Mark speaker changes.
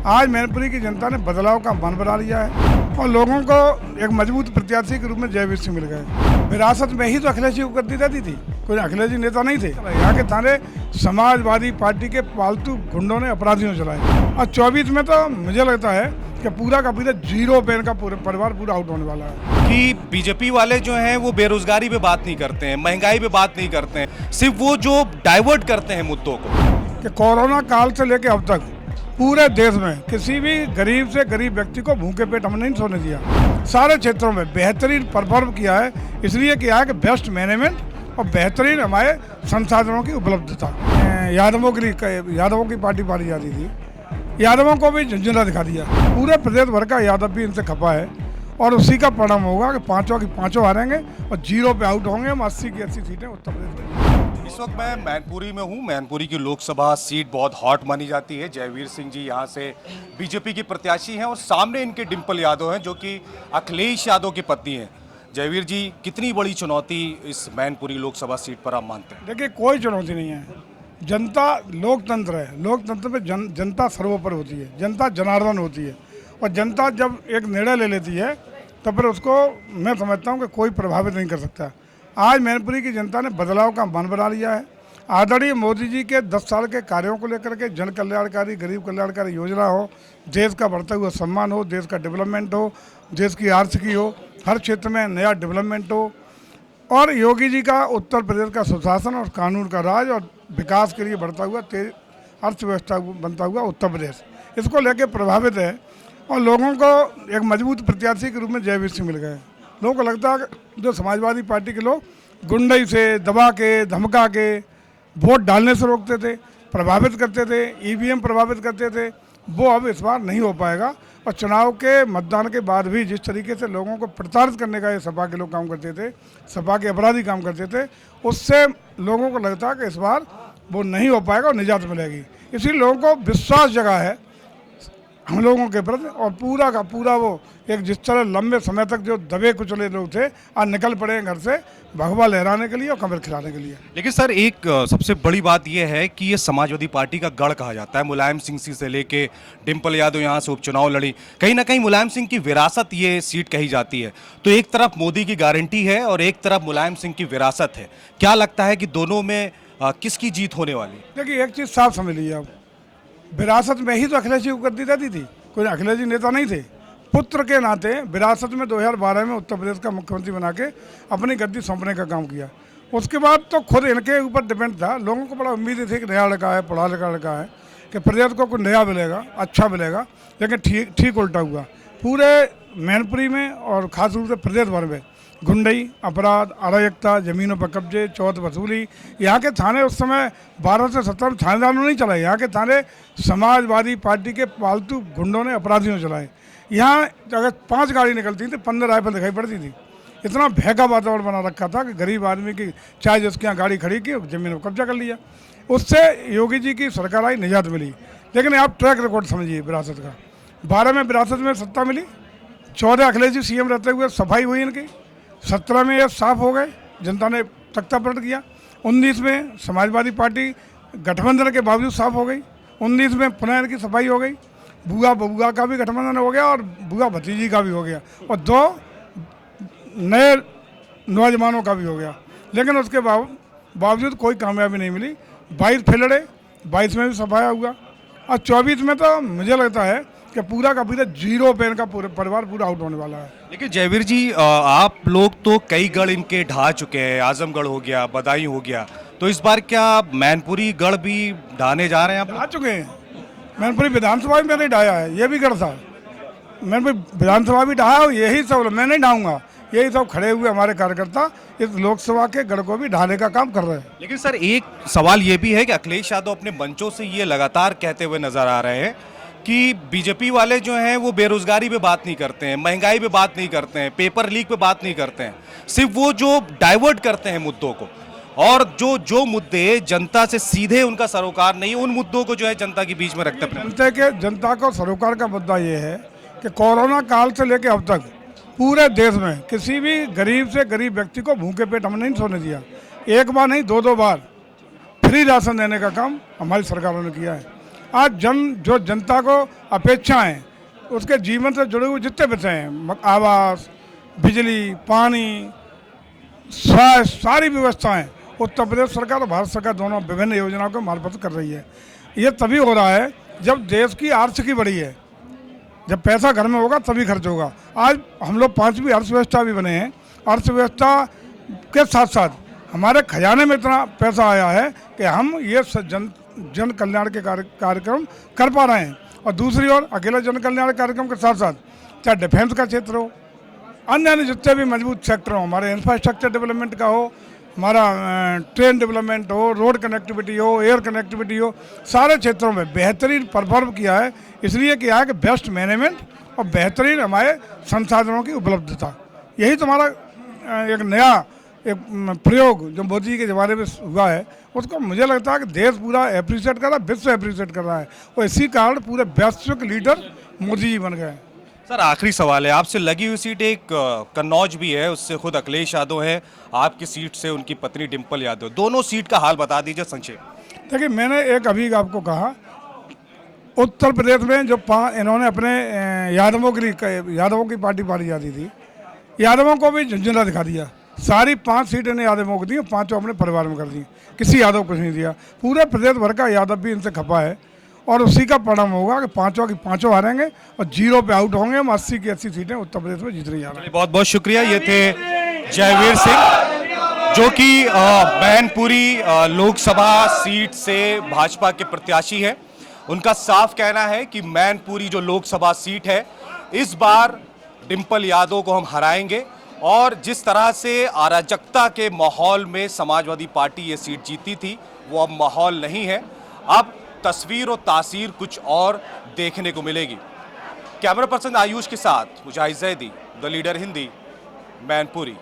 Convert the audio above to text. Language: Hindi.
Speaker 1: आज मैनपुरी की जनता ने बदलाव का मन बना लिया है और लोगों को एक मजबूत प्रत्याशी के रूप में जयवीर सिंह मिल गए। विरासत में ही तो अखिलेश जी को गद्दी रहती थी, कोई अखिलेश जी नेता नहीं थे। यहाँ के थाने समाजवादी पार्टी के पालतू गुंडों ने अपराधियों चलाए और 24 में तो मुझे लगता है कि पूरा का पूरा जीरो पेन का पूरा परिवार पूरा आउट होने वाला है।
Speaker 2: कि बीजेपी वाले जो हैं वो बेरोजगारी पे बात नहीं करते हैं, महंगाई पे बात नहीं करते हैं, सिर्फ वो जो डाइवर्ट करते हैं मुद्दों को।
Speaker 1: कि कोरोना काल से लेकर अब तक पूरे देश में किसी भी गरीब से गरीब व्यक्ति को भूखे पेट हमने नहीं सोने दिया। सारे क्षेत्रों में बेहतरीन परफॉर्म किया है, इसलिए किया है कि बेस्ट मैनेजमेंट और बेहतरीन हमारे संसाधनों की उपलब्धता। यादवों के लिए यादवों की पार्टी पाली जाती थी, यादवों को भी झंझना दिखा दिया। पूरे प्रदेश भर का यादव भी इनसे खपा है और उसी का परिणाम होगा कि पांचों की पांचों हारेंगे और जीरो पे आउट होंगे। हम 80 की 80 सीटें उत्तर प्रदेश में।
Speaker 2: इस वक्त मैं मैनपुरी में हूँ। मैनपुरी की लोकसभा सीट बहुत हॉट मानी जाती है। जयवीर सिंह जी यहाँ से बीजेपी की प्रत्याशी हैं और सामने इनके डिम्पल यादव हैं जो कि अखिलेश यादव की पत्नी हैं। जयवीर जी, कितनी बड़ी चुनौती इस मैनपुरी लोकसभा सीट पर आप मानते हैं?
Speaker 1: देखिए, कोई चुनौती नहीं है। जनता लोकतंत्र है, लोकतंत्र में जनता सर्वोपरि होती है, जनता जनार्दन होती है और जनता जब एक निर्णय ले लेती है तो फिर उसको मैं समझता हूँ कि कोई प्रभावित नहीं कर सकता। आज मैनपुरी की जनता ने बदलाव का मन बना लिया है। आदरणीय मोदी जी के 10 साल के कार्यों को लेकर के जन कल्याणकारी गरीब कल्याणकारी योजना हो, देश का बढ़ता हुआ सम्मान हो, देश का डेवलपमेंट हो, देश की आर्थिकी हो, हर क्षेत्र में नया डेवलपमेंट हो और योगी जी का उत्तर प्रदेश का सुशासन और कानून का राज और विकास के लिए बढ़ता हुआ तेज अर्थव्यवस्था बनता हुआ उत्तर प्रदेश, इसको लेकर प्रभावित है और लोगों को एक मजबूत प्रत्याशी के रूप में जयवीर सिंह मिल गए। लोगों को लगता है जो समाजवादी पार्टी के लोग गुंडई से दबा के धमका के वोट डालने से रोकते थे, प्रभावित करते थे, ईवीएम प्रभावित करते थे, वो अब इस बार नहीं हो पाएगा। और चुनाव के मतदान के बाद भी जिस तरीके से लोगों को प्रताड़ित करने का ये सपा के लोग काम करते थे, सपा के अपराधी काम करते थे, उससे लोगों को लगता है कि इस बार वो नहीं हो पाएगा और निजात मिलेगी। इसलिए लोगों को विश्वास जगा है हम लोगों के प्रति और पूरा का पूरा वो एक जिस तरह लंबे समय तक जो दबे कुचले लोग थे आज निकल पड़े घर से भगवा लहराने के लिए और कमर खिलाने के लिए।
Speaker 2: लेकिन सर, एक सबसे बड़ी बात यह है कि ये समाजवादी पार्टी का गढ़ कहा जाता है। मुलायम सिंह से लेके डिम्पल यादव यहाँ से उपचुनाव लड़ी, कहीं ना कहीं मुलायम सिंह की विरासत ये सीट कही जाती है। तो एक तरफ मोदी की गारंटी है और एक तरफ मुलायम सिंह की विरासत है। क्या लगता है कि दोनों में किसकी जीत होने वाली?
Speaker 1: देखिए, एक चीज़ साफ समझ लीजिए आप, विरासत में ही तो अखिलेश जी को गद्दी रहती थी, कोई अखिलेश जी नेता नहीं थे। पुत्र के नाते विरासत में 2012 में उत्तर प्रदेश का मुख्यमंत्री बना के अपनी गद्दी सौंपने का काम किया। उसके बाद तो खुद इनके ऊपर डिपेंड था। लोगों को बड़ा उम्मीद थी कि नया लड़का है, पढ़ा लिखा लड़का है, कि प्रदेश को कुछ नया मिलेगा, अच्छा मिलेगा। लेकिन ठीक उल्टा हुआ। पूरे मैनपुरी में और ख़ास रूप से प्रदेश भर में गुंडई, अपराध, अराजकता, ज़मीनों पर कब्जे, चौथ वसूली, यहाँ के थाने उस समय 12 से 17 थानेदारों ने नहीं चलाए। यहाँ के थाने समाजवादी पार्टी के पालतू गुंडों ने अपराधियों चलाए। यहाँ अगर 5 गाड़ी निकलती थी 15 राइफल दिखाई पड़ती थी। इतना भय का वातावरण बना रखा था कि गरीब आदमी की चाहे जिसके यहाँ गाड़ी खड़ी की ज़मीन पर कब्जा कर लिया। उससे योगी जी की सरकार आई, निजात मिली। लेकिन आप ट्रैक रिकॉर्ड समझिए विरासत का। 12 में विरासत में सत्ता मिली, 14 अखिलेश जी सीएम रहते हुए सफाई हुई इनकी, 17 में ये साफ हो गए, जनता ने तख्ता पलट किया। 19 में समाजवादी पार्टी गठबंधन के बावजूद साफ हो गई, 19 में पुनः इनकी सफाई हो गई। बुआ बबुआ का भी गठबंधन हो गया और बुआ भतीजी का भी हो गया और 2 नए नौजवानों का भी हो गया। लेकिन उसके बावजूद कोई कामयाबी नहीं मिली। 22 फिर लड़े, 22 में भी सफाया हुआ और 24 में तो मुझे लगता है कि पूरा का पूरा जीरो पेन का पूरा परिवार पूरा आउट होने वाला है।
Speaker 2: देखिए जयवीर जी, आप लोग तो कई गढ़ इनके ढा चुके हैं, आजमगढ़ हो गया, बदायूं हो गया, तो इस बार क्या मैनपुरी गढ़ भी ढाने जा रहे हैं? आप
Speaker 1: ढा चुके हैं। मैनपुरी विधानसभा भी मैंने ढाया है, ये भी गढ़ था। मैनपुरी विधानसभा भी ढाया और यही सब मैं नहीं ढाऊंगा, यही सब खड़े हुए हमारे कार्यकर्ता इस लोकसभा के गढ़ को भी ढाने का काम कर रहे हैं।
Speaker 2: लेकिन सर, एक सवाल ये भी है कि अखिलेश यादव अपने मंचों से ये लगातार कहते हुए नजर आ रहे हैं कि बीजेपी वाले जो हैं वो बेरोजगारी पे बात नहीं करते हैं, महंगाई पे बात नहीं करते हैं, पेपर लीक पे बात नहीं करते हैं, सिर्फ वो जो डाइवर्ट करते हैं मुद्दों को और जो मुद्दे जनता से सीधे उनका सरोकार नहीं, उन मुद्दों को जो है जनता के बीच में रखते हैं।
Speaker 1: जनता को सरोकार का मुद्दा ये है कि कोरोना काल से लेकर अब तक पूरे देश में किसी भी गरीब से गरीब व्यक्ति को भूखे पेट हमने नहीं सोने दिया। एक बार नहीं, 2-2 बार फ्री राशन देने का काम हमारी सरकारों ने किया है। आज जो जनता को अपेक्षाएं, उसके जीवन से जुड़े हुए जितने विषय हैं, आवास, बिजली, पानी, स्वास्थ्य, सारी व्यवस्थाएं उत्तर प्रदेश सरकार और भारत सरकार दोनों विभिन्न योजनाओं के मार्फत कर रही है। ये तभी हो रहा है जब देश की आर्थिकी बढ़ी है। जब पैसा घर में होगा तभी खर्च होगा। आज हम लोग 5वीं अर्थव्यवस्था भी बने हैं। अर्थव्यवस्था के साथ साथ हमारे खजाने में इतना पैसा आया है कि हम ये जन कल्याण के कार्यक्रम कर पा रहे हैं। और दूसरी ओर अकेले जन कल्याण कार्यक्रम के साथ साथ चाहे डिफेंस का क्षेत्र हो, अन्य जितने भी मजबूत सेक्टर हो, हमारे इंफ्रास्ट्रक्चर डेवलपमेंट का हो, हमारा ट्रेन डेवलपमेंट हो, रोड कनेक्टिविटी हो, एयर कनेक्टिविटी हो, सारे क्षेत्रों में बेहतरीन परफॉर्म किया है। इसलिए किया है कि बेस्ट मैनेजमेंट और बेहतरीन हमारे संसाधनों की उपलब्धता, यही तो हमारा एक नया एक प्रयोग जो मोदी जी के ज़माने में हुआ है, उसको मुझे लगता है कि देश पूरा अप्रिशिएट कर रहा है, विश्व अप्रिशिएट कर रहा है और इसी कारण पूरे वैश्विक लीडर मोदी जी बन गए।
Speaker 2: सर आखिरी सवाल है आपसे, लगी हुई सीट एक कन्नौज भी है, उससे खुद अखिलेश यादव है, आपकी सीट से उनकी पत्नी डिम्पल यादव, दोनों सीट का हाल बता दीजिए संक्षेप।
Speaker 1: देखिए, मैंने एक अभी आपको कहा, उत्तर प्रदेश में जो इन्होंने अपने यादवों की पार्टी पारी जाती थी, यादवों को भी झुंझुना दिखा दिया। सारी 5 सीटें ने यादवों को दी, 5 अपने परिवार में कर दी, किसी यादव को नहीं दिया। पूरे प्रदेश भर का यादव भी इनसे खपा है और उसी का परिणाम होगा कि 5 की 5 हारेंगे और 0 पे आउट होंगे। हम 80 की 80 सीटें उत्तर प्रदेश में जीतने जा रहे हैं।
Speaker 2: बहुत बहुत शुक्रिया। ये थे जयवीर सिंह जो कि मैनपुरी लोकसभा सीट से भाजपा के प्रत्याशी है। उनका साफ कहना है कि मैनपुरी जो लोकसभा सीट है, इस बार डिम्पल यादव को हम हराएंगे और जिस तरह से अराजकता के माहौल में समाजवादी पार्टी ये सीट जीती थी, वो अब माहौल नहीं है। अब तस्वीर और तासीर कुछ और देखने को मिलेगी। कैमरा पर्सन आयुष के साथ मुजाहिद जैदी, द लीडर हिंदी, मैनपुरी।